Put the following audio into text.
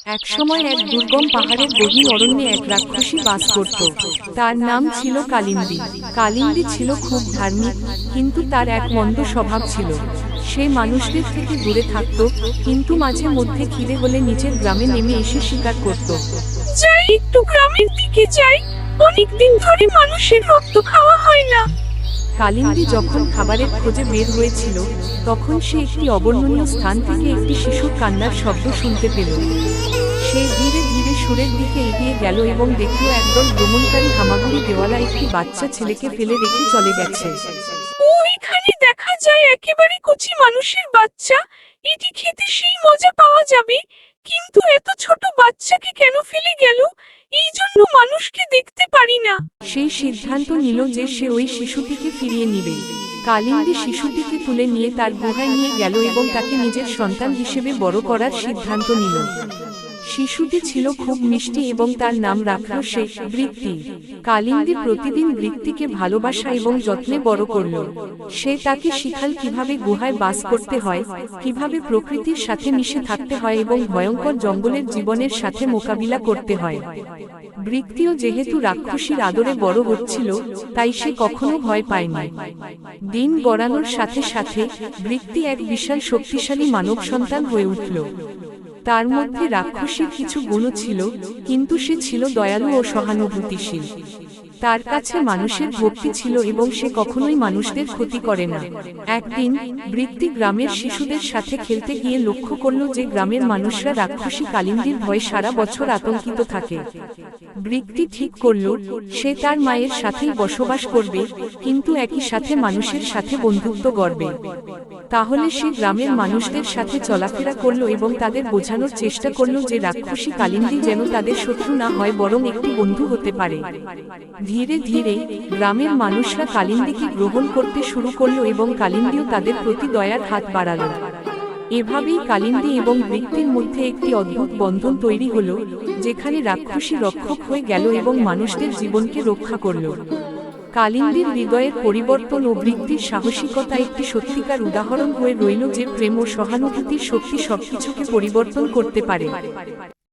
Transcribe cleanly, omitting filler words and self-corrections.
একসময় এক দুর্গম পাহাড়ের গহীন অরণ্যে এক রাক্ষসী বাস করত। তার নাম ছিল কালিন্দী। কালিন্দী ছিল খুব ধার্মিক, কিন্তু তার এক মন্দ স্বভাব ছিল। সে মানুষদের থেকে দূরে থাকত, কিন্তু মাঝে মধ্যে খিদে হলে নিচের গ্রামে নেমে এসে শিকার করত। যাই একটু গ্রামের দিকে যাই, অনেকদিন ধরে মানুষের রক্ত খাওয়া হয় না। কালিন্দী যখন খাবারের খোঁজে বের হয়েছিল, তখন সে একটি অবর্ণনীয় স্থান থেকে একটি শিশুর কান্নার শব্দ শুনতে পেল। সে ধীরে ধীরে সুরের দিকে এগিয়ে গেল এবং দেখল একদল ভ্রমণকারী হামাগুড়ি দেওয়ালা একটি বাচ্চা ছেলেকে ফেলে রেখে চলে গেছে। এখানে দেখা যায় একেবারে কচি মানুষের বাচ্চা। এটি খেতে সেই মজা পাওয়া যাবে, কিন্তু এত ছোট বাচ্চাকে কেন ফেলে গেল? এই জন্য মানুষকে দেখতে পারি না। সেই সিদ্ধান্ত নিল যে সে ওই শিশুটিকে ফিরিয়ে নিবে। কালিন্দী শিশুটিকে তুলে নিয়ে তার গুহায় নিয়ে গেল এবং তাকে নিজের সন্তান হিসেবে বড় করার সিদ্ধান্ত নিল। শিশুটি ছিল খুব মিষ্টি এবং তার নাম রাখল সে বৃত্তি। কালিন্দী প্রতিদিন বৃত্তিকে ভালোবাসা এবং যত্নে বড় করল। সে তাকে শিখাল কিভাবে গুহায় বাস করতে হয়, কিভাবে প্রকৃতির সাথে মিশে থাকতে হয় এবং ভয়ঙ্কর জঙ্গলের জীবনের সাথে মোকাবিলা করতে হয়। বৃত্তিও যেহেতু রাক্ষসীর আদরে বড় হচ্ছিল, তাই সে কখনো ভয় পায়নি। দিন গড়ানোর সাথে সাথে বৃত্তি এক বিশাল শক্তিশালী মানব সন্তান হয়ে উঠল। তার মধ্যে রাক্ষসীর কিছু গুণও ছিল, কিন্তু সে ছিল দয়ালু ও সহানুভূতিশীল। তার কাছে মানুষের ভক্তি ছিল এবং সে কখনোই মানুষদের ক্ষতি করে না। একদিন বৃত্তি গ্রামের শিশুদের সাথে খেলতে গিয়ে লক্ষ্য করল যে গ্রামের মানুষরা রাক্ষসী কালিন্দীর ভয়ে সারা বছর আতঙ্কিত থাকে। বৃত্তি ঠিক করল সে তার মায়ের সাথেই বসবাস করবে, কিন্তু একই সাথে মানুষের সাথে বন্ধুত্ব গড়বে। তাহলে সে গ্রামের মানুষদের সাথে চলাফেরা করল এবং তাদের বোঝানোর চেষ্টা করল যে রাক্ষসী কালিন্দী যেন তাদের শত্রু না হয়, বরং একটি বন্ধু হতে পারে। ধীরে ধীরে গ্রামের মানুষরা কালিন্দীকে গ্রহণ করতে শুরু করল এবং কালিন্দীও তাদের প্রতি দয়ার হাত বাড়াল। এভাবেই কালিন্দী এবং বৃত্তির মধ্যে একটি অদ্ভুত বন্ধন তৈরি হলো, যেখানে রাক্ষসী রক্ষক হয়ে গেল এবং মানুষদের জীবনকে রক্ষা করল। কালিন্দীর হৃদয়ের পরিবর্তন ও বৃত্তির সাহসিকতা একটি সত্যিকার উদাহরণ হয়ে রইল যে প্রেম ও সহানুভূতির শক্তি সবকিছুকে পরিবর্তন করতে পারে।